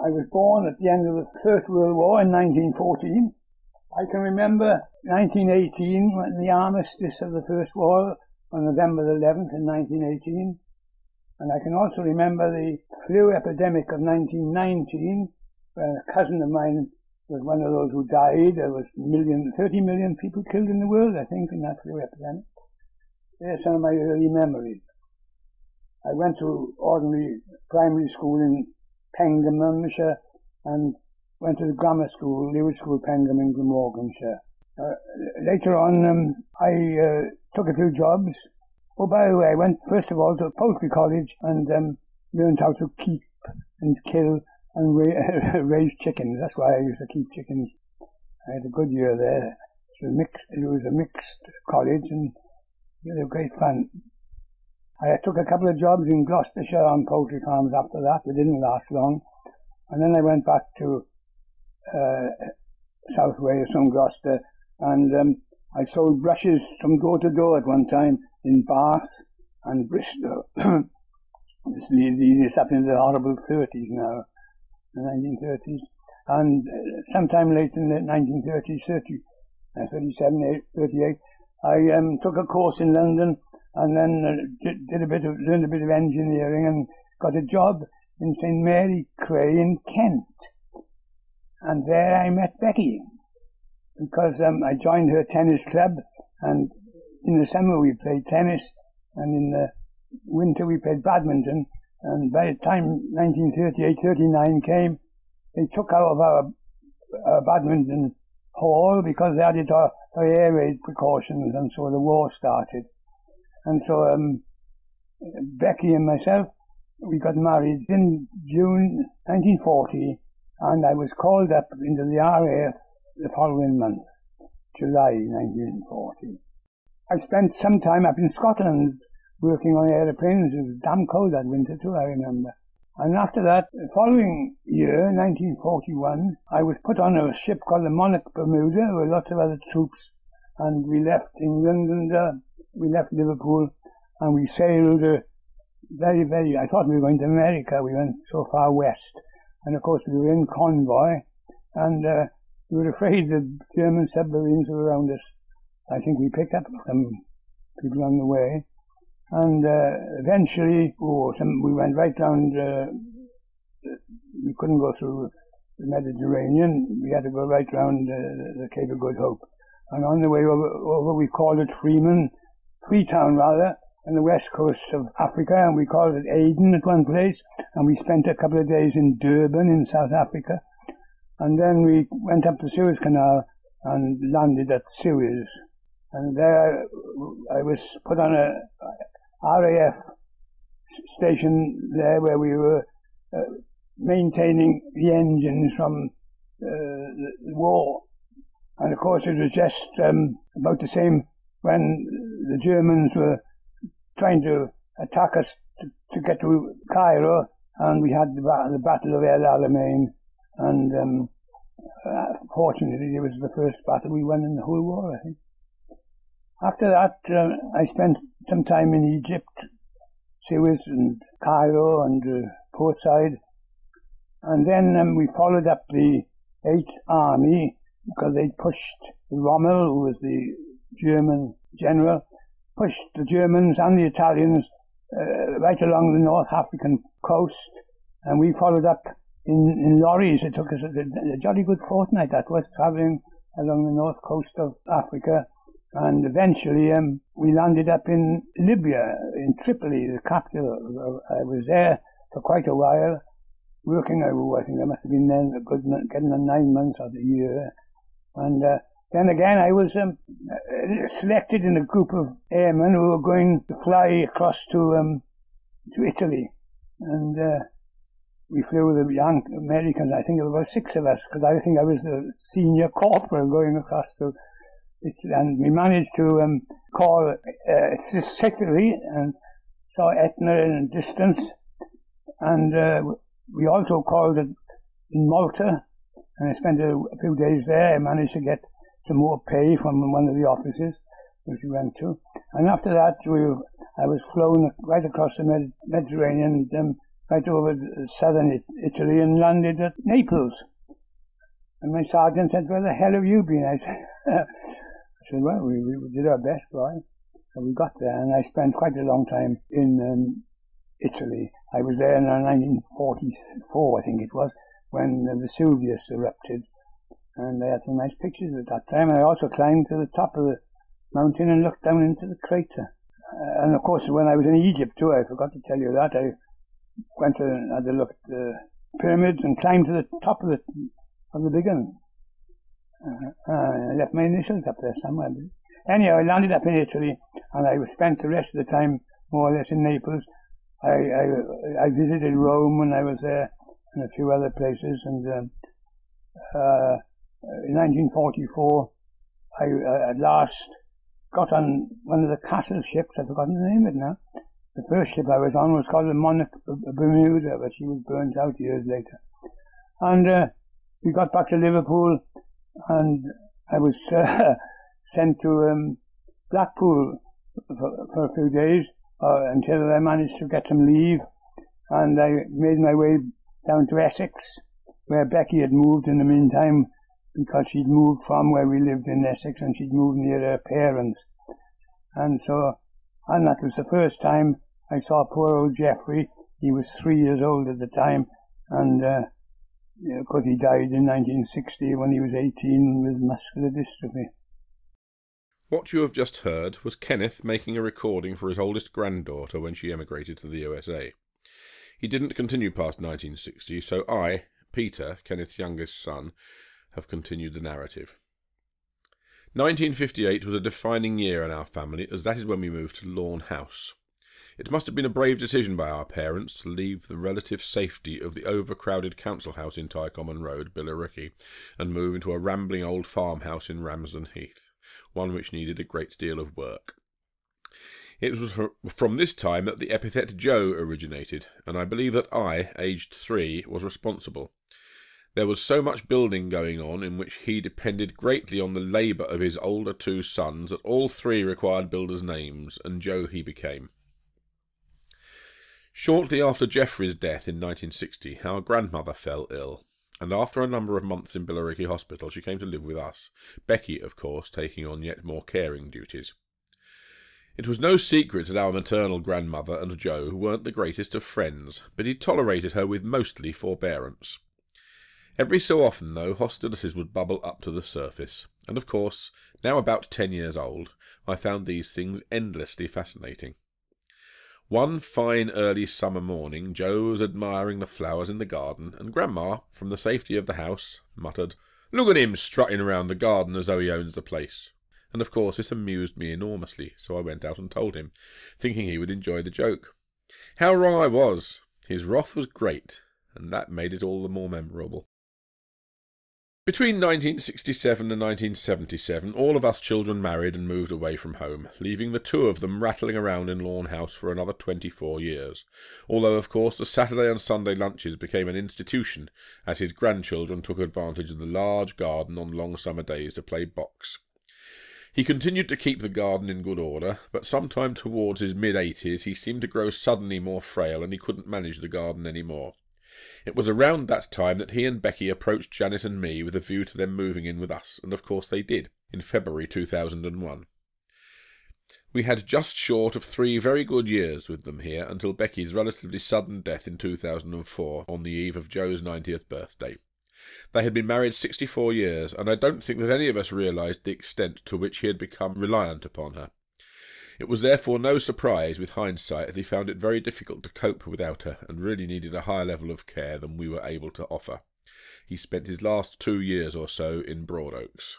I was born at the end of the First World War in 1914. I can remember 1918, when the armistice of the First War, on November the 11th in 1918. And I can also remember the flu epidemic of 1919, where a cousin of mine was one of those who died. There was 30 million people killed in the world, I think, in that flu epidemic. They're some of my early memories. I went to ordinary primary school in Pengam, and went to the grammar school, Lewis School, Pengam in Glamorganshire. Later on, I took a few jobs. Oh, by the way, I went first of all to poultry college and learned how to keep and kill and raise chickens. That's why I used to keep chickens. I had a good year there. It was a mixed college, and it was great fun. I took a couple of jobs in Gloucestershire on poultry farms after that. They didn't last long. And then I went back to South Wales from Gloucester, and I sold brushes from door to door at one time in Bath and Bristol. This happened in the horrible 30s now, the 1930s. And sometime late in the 1930s, 37, 38, I took a course in London, and then learned a bit of engineering, and got a job in St Mary Cray in Kent. And there I met Becky, because I joined her tennis club, and in the summer we played tennis, and in the winter we played badminton. And by the time 1938-39 came, they took out of our badminton hall because they added our air raid precautions, and so the war started. And so Becky and myself, we got married in June 1940, and I was called up into the RAF the following month, July 1940. I spent some time up in Scotland working on aeroplanes. It was damn cold that winter too, I remember. And after that, the following year, 1941, I was put on a ship called the Monarch Bermuda with lots of other troops, and we left England, and we left Liverpool, and we sailed I thought we were going to America. We went so far west, and of course we were in convoy, and we were afraid that German submarines were around us. I think we picked up some people on the way, and eventually we went right round. We couldn't go through the Mediterranean. We had to go right round the Cape of Good Hope, and on the way over we called it Freetown rather, on the west coast of Africa, and we called it Aden at one place, and we spent a couple of days in Durban in South Africa, and then we went up the Suez Canal and landed at Suez, and there I was put on a RAF station there where we were maintaining the engines from the war, and of course it was just about the same when the Germans were trying to attack us to get to Cairo, and we had the Battle of El Alamein, and fortunately it was the first battle we won in the whole war, I think. After that, I spent some time in Egypt, Suez and Cairo and Port Said, and then we followed up the 8th Army, because they pushed Rommel, who was the German general, pushed the Germans and the Italians right along the North African coast, and we followed up in lorries. It took us a jolly good fortnight, that was, travelling along the north coast of Africa, and eventually we landed up in Libya, in Tripoli, the capital. I was there for quite a while, working. I think I must have been there getting on 9 months of the year, and then again, I was selected in a group of airmen who were going to fly across to Italy, and we flew with the young Americans. I think there were about 6 of us, because I think I was the senior corporal going across to Italy, and we managed to call Sicily and saw Etna in a distance, and we also called it in Malta, and I spent a few days there. I managed to get some more pay from one of the offices which we went to, and after that I was flown right across the Mediterranean right over southern Italy and landed at Naples. And my sergeant said, "Where the hell have you been?" I said, "Well, we did our best, boy." So we got there, and I spent quite a long time in Italy. I was there in 1944, I think it was, when the Vesuvius erupted. And I had some nice pictures at that time. And I also climbed to the top of the mountain and looked down into the crater. And of course, when I was in Egypt too, I forgot to tell you that, I went and had a look at the pyramids and climbed to the top of the big one. I left my initials up there somewhere. Anyhow, I landed up in Italy, and I spent the rest of the time more or less in Naples. I visited Rome when I was there, and a few other places. And in 1944, I at last got on one of the castle ships. I've forgotten the name of it now. The first ship I was on was called the Monarch of Bermuda, but she was burnt out years later. And we got back to Liverpool, and I was sent to Blackpool for a few days until I managed to get some leave, and I made my way down to Essex, where Becky had moved in the meantime, because she'd moved from where we lived in Essex, and she'd moved near her parents. And that was the first time I saw poor old Geoffrey. He was 3 years old at the time, and of course he died in 1960 when he was 18 with muscular dystrophy. What you have just heard was Kenneth making a recording for his oldest granddaughter when she emigrated to the USA. He didn't continue past 1960, so I, Peter, Kenneth's youngest son, have continued the narrative. 1958 was a defining year in our family, as that is when we moved to Lawn House. It must have been a brave decision by our parents to leave the relative safety of the overcrowded council house in Tycommon Road, Billericay, and move into a rambling old farmhouse in Ramsden Heath, one which needed a great deal of work. It was from this time that the epithet Joe originated, and I believe that I, aged 3, was responsible. There was so much building going on in which he depended greatly on the labour of his older 2 sons that all 3 required builders' names, and Joe he became. Shortly after Geoffrey's death in 1960, our grandmother fell ill, and after a number of months in Billericay Hospital she came to live with us, Becky, of course, taking on yet more caring duties. It was no secret that our maternal grandmother and Joe weren't the greatest of friends, but he tolerated her with mostly forbearance. Every so often, though, hostilities would bubble up to the surface, and of course, now about 10 years old, I found these things endlessly fascinating. One fine early summer morning, Joe was admiring the flowers in the garden, and Grandma, from the safety of the house, muttered, "Look at him strutting around the garden as though he owns the place." And of course this amused me enormously, so I went out and told him, thinking he would enjoy the joke. How wrong I was! His wrath was great, and that made it all the more memorable. Between 1967 and 1977, all of us children married and moved away from home, leaving the 2 of them rattling around in Lawn House for another 24 years, although of course the Saturday and Sunday lunches became an institution, as his grandchildren took advantage of the large garden on long summer days to play box. He continued to keep the garden in good order, but sometime towards his mid-80s he seemed to grow suddenly more frail, and he couldn't manage the garden any more. It was around that time that he and Becky approached Janet and me with a view to them moving in with us, and of course they did, in February 2001. We had just short of 3 very good years with them here, until Becky's relatively sudden death in 2004, on the eve of Joe's 90th birthday. They had been married 64 years, and I don't think that any of us realised the extent to which he had become reliant upon her. It was therefore no surprise, with hindsight, that he found it very difficult to cope without her, and really needed a higher level of care than we were able to offer. He spent his last 2 years or so in Broadoaks.